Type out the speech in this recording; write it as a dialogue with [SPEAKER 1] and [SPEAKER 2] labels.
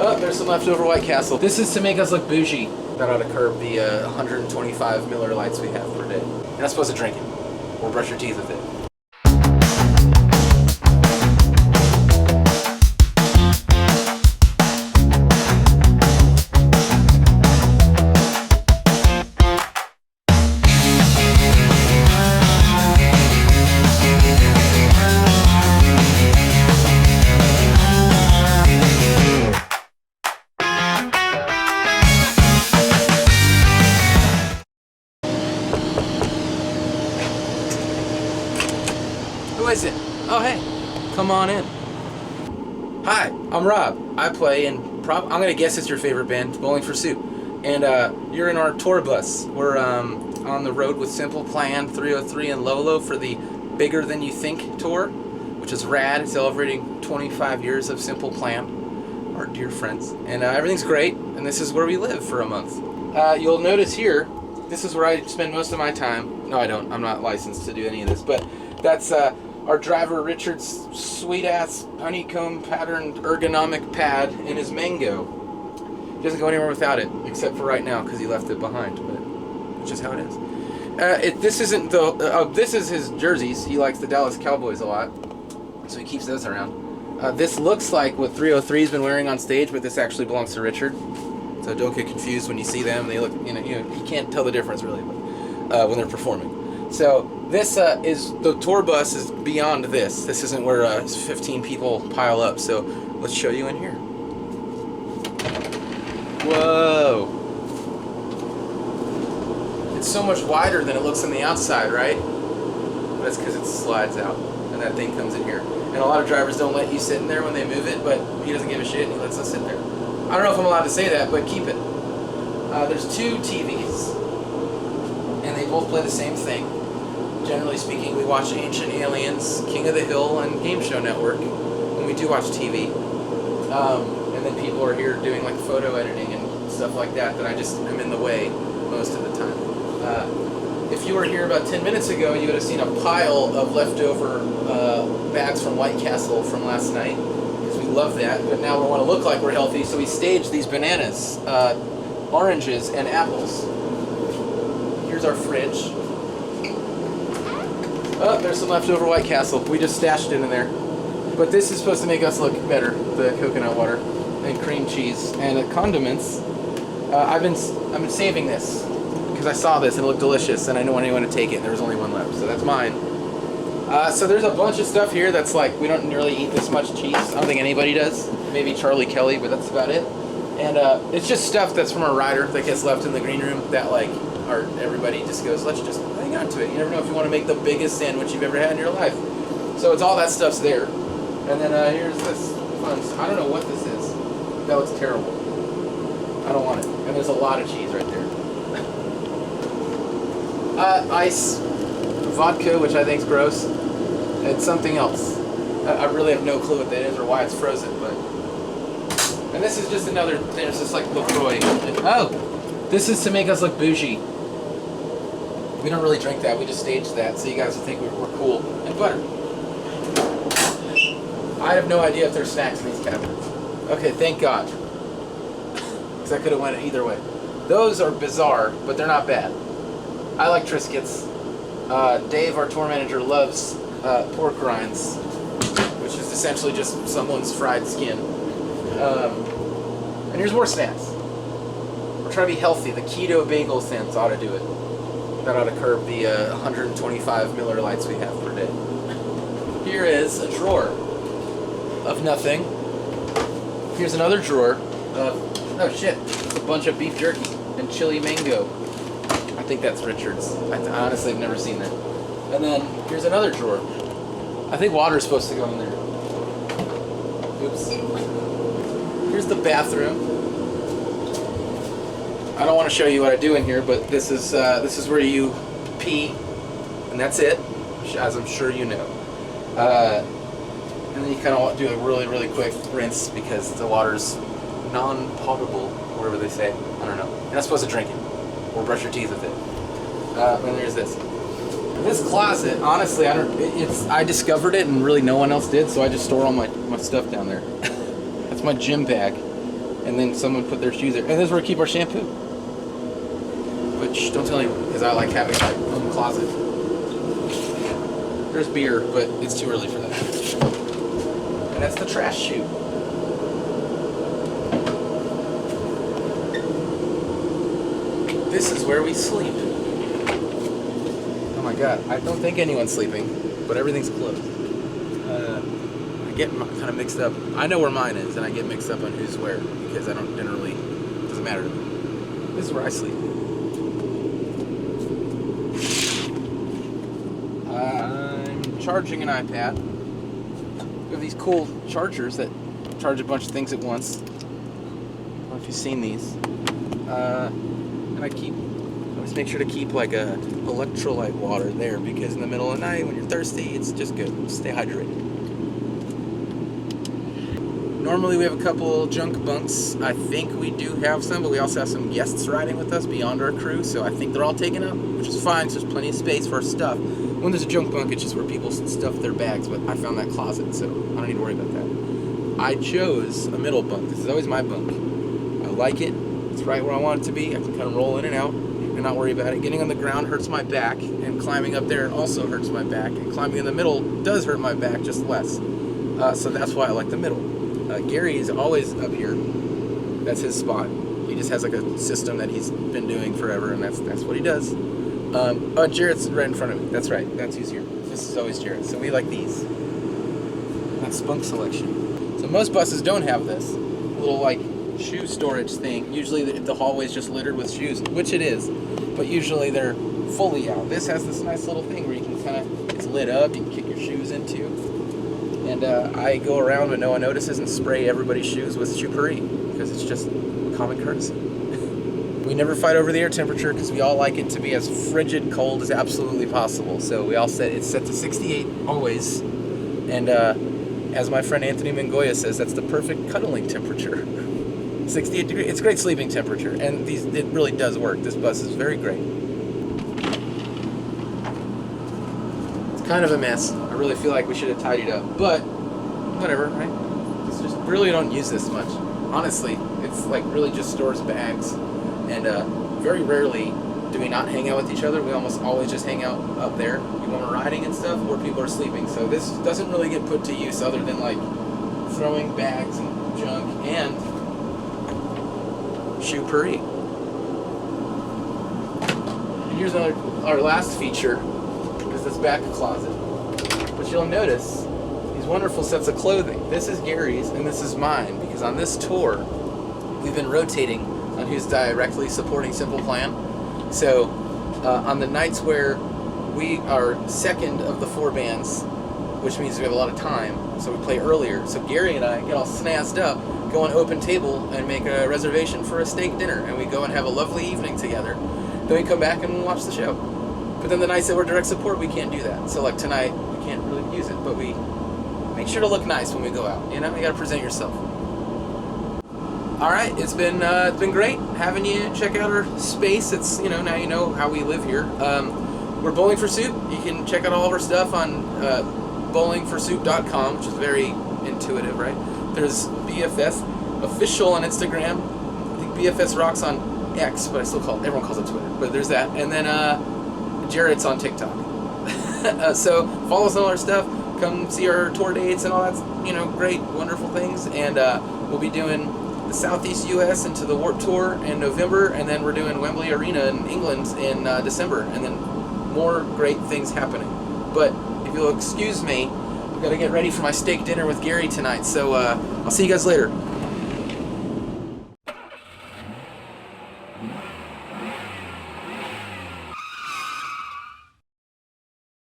[SPEAKER 1] Oh, there's some leftover White Castle. This is to make us look bougie. That ought to curb the 125 Miller Lights we have per day. You're not supposed to drink it or brush your teeth with it. Who is it? Oh, hey, come on in. Hi, I'm Rob. I play in, I'm gonna guess it's your favorite band, Bowling for Soup. And you're in our tour bus. We're on the road with Simple Plan, 303, and LØLØ for the Bigger Than You Think tour, which is rad, celebrating 25 years of Simple Plan, our dear friends. And everything's great, and this is where we live for a month. You'll notice here, this is where I spend most of my time. No, I don't. I'm not licensed to do any of this, but that's our driver Richard's sweet-ass honeycomb patterned ergonomic pad in his Mango. He doesn't go anywhere without it, except for right now because he left it behind, but it's just how it is. This isn't the. This is his jerseys. He likes the Dallas Cowboys a lot, so he keeps those around. This looks like what 303's been wearing on stage, but this actually belongs to Richard. So don't get confused when you see them. They look, you can't tell the difference really, but when they're performing. So this is the tour bus is beyond this. This isn't where 15 people pile up. So let's show you in here. Whoa! It's so much wider than it looks on the outside, right? That's because it slides out, and that thing comes in here. And a lot of drivers don't let you sit in there when they move it, but he doesn't give a shit, and he lets us sit there. I don't know if I'm allowed to say that, but keep it. There's two TVs, and they both play the same thing. Generally speaking, we watch Ancient Aliens, King of the Hill, and Game Show Network when we do watch TV. And then people are here doing like photo editing and stuff like that I just am in the way most of the time. If you were here about 10 minutes ago, you would have seen a pile of leftover bags from White Castle from last night, because we love that, but now we want to look like we're healthy, so we staged these bananas, oranges, and apples. Here's our fridge. Oh, there's some leftover White Castle. We just stashed it in there. But this is supposed to make us look better, the coconut water and cream cheese and condiments. I've been saving this because I saw this and it looked delicious and I didn't want anyone to take it and there was only one left, so that's mine. So there's a bunch of stuff here that's like, we don't really eat this much cheese. I don't think anybody does. Maybe Charlie Kelly, but that's about it. And it's just stuff that's from a rider that gets left in the green room that like, everybody just goes, let's just hang on to it. You never know if you want to make the biggest sandwich you've ever had in your life. So it's all that stuff's there. And then here's this fun, I don't know what this is. That looks terrible. I don't want it. And there's a lot of cheese right there. Ice, vodka, which I think is gross. It's something else. I really have no clue what that is or why it's frozen, but. And this is just another, there's this like LaCroix. Oh, this is to make us look bougie. We don't really drink that, we just staged that, so you guys will think we're cool. And butter. I have no idea if there's snacks in these cabinets. Okay, thank God. Because I could have went either way. Those are bizarre, but they're not bad. I like Triscuits. Dave, our tour manager, loves pork rinds, which is essentially just someone's fried skin. And here's more snacks. We're trying to be healthy. The keto bagel sense ought to do it. That ought to curb the 125 Miller Lights we have per day. Here is a drawer of nothing. Here's another drawer of, oh shit, it's a bunch of beef jerky and chili mango. I think that's Richard's. I honestly have never seen that. And then here's another drawer. I think water's supposed to go in there. Oops. Here's the bathroom. I don't want to show you what I do in here, but this is where you pee, and that's it, as I'm sure you know. And then you kind of do a really, really quick rinse because the water's non-potable, whatever they say. I don't know. You're not supposed to drink it or brush your teeth with it. And there's this. This closet, honestly, I discovered it and really no one else did, so I just store all my stuff down there. That's my gym bag. and then someone put their shoes there. And this is where we keep our shampoo. Which, don't tell anyone, because I like having my own closet. There's beer, but it's too early for that. And that's the trash chute. This is where we sleep. Oh my god, I don't think anyone's sleeping, but everything's closed. I get kind of mixed up. I know where mine is, and I get mixed up on who's where, because I don't generally, it doesn't matter to me. This is where I sleep. I'm charging an iPad. We have these cool chargers that charge a bunch of things at once. I don't know if you've seen these. And I always make sure to keep like a electrolyte water there, because in the middle of the night when you're thirsty, it's just good. Stay hydrated. Normally we have a couple junk bunks. I think we do have some, but we also have some guests riding with us beyond our crew, so I think they're all taken up, which is fine, so there's plenty of space for our stuff. When there's a junk bunk, it's just where people stuff their bags, but I found that closet, so I don't need to worry about that. I chose a middle bunk. This is always my bunk. I like it. It's right where I want it to be. I can kind of roll in and out and not worry about it. Getting on the ground hurts my back, and climbing up there also hurts my back, and climbing in the middle does hurt my back, just less. So that's why I like the middle. Gary is always up here. That's his spot. He just has like a system that he's been doing forever, and that's what he does. Oh, Jarrett's right in front of me. That's right. That's who's here. This is always Jarrett. So we like these. That's bunk selection. So most buses don't have this little like shoe storage thing. Usually the hallway's just littered with shoes, which it is, but usually they're fully out. This has this nice little thing where you can kind of, it's lit up, you can kick your shoes into. And I go around when no one notices and spray everybody's shoes with Choupuri, because it's just common courtesy. We never fight over the air temperature because we all like it to be as frigid cold as absolutely possible. So we all set, it's set to 68 always. And as my friend Anthony Mangoya says, that's the perfect cuddling temperature. 68 degrees. It's great sleeping temperature, and it really does work. This bus is very great. It's kind of a mess. I really feel like we should have tidied up, but whatever, right? It's just really don't use this much. Honestly, it's like really just stores bags, and very rarely do we not hang out with each other. We almost always just hang out up there when we're riding and stuff, where people are sleeping. So this doesn't really get put to use other than like throwing bags and junk and Choupuri. And here's our last feature, is this back closet. But you'll notice these wonderful sets of clothing. This is Gary's and this is mine, because on this tour we've been rotating on who's directly supporting Simple Plan. So on the nights where we are second of the 4 bands, which means we have a lot of time, so we play earlier. So Gary and I get all snazzed up, go on Open Table and make a reservation for a steak dinner, and we go and have a lovely evening together. Then we come back and watch the show. But then the nights that we're direct support, we can't do that. So like tonight, we can't really use it, but we make sure to look nice when we go out. You know, you gotta present yourself. All right, it's been great having you check out our space. It's, you know, now you know how we live here. We're Bowling for Soup. You can check out all of our stuff on bowlingforsoup.com, which is very intuitive, right? There's BFS Official on Instagram. I think BFS Rocks on X, but everyone calls it Twitter. But there's that. And then Jarrett's on TikTok. So follow us on all our stuff. Come see our tour dates and all that, you know, great, wonderful things. And we'll be doing the Southeast U.S. into the Warped Tour in November, and then we're doing Wembley Arena in England in December, and then more great things happening. But if you'll excuse me, I've got to get ready for my steak dinner with Gary tonight, so I'll see you guys later.